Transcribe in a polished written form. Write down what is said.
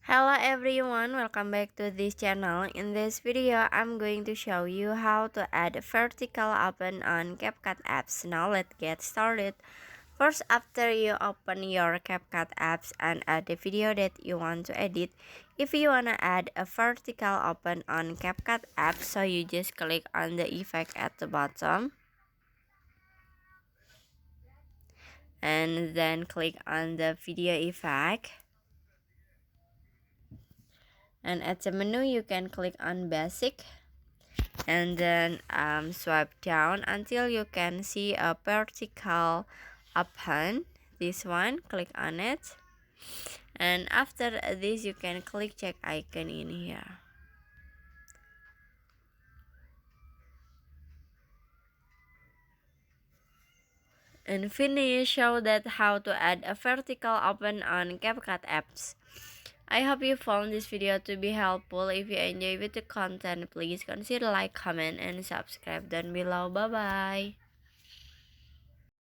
Hello everyone, welcome back to this channel. In this video, I'm going to show you how to add a vertical open on CapCut apps. Now let's get started. First, after you open your CapCut apps and add the video that you want to edit, if you wanna add a vertical open on CapCut app, so you just click on the effect at the bottom and then click on the video effect. And at the menu you can click on basic and then swipe down until you can see a vertical open. This one, click on it, and after this you can click check icon in here and finish. Show that how to add a vertical open on CapCut apps. I hope you found this video to be helpful. If you enjoyed the content, please consider like, comment, and subscribe down below. Bye bye.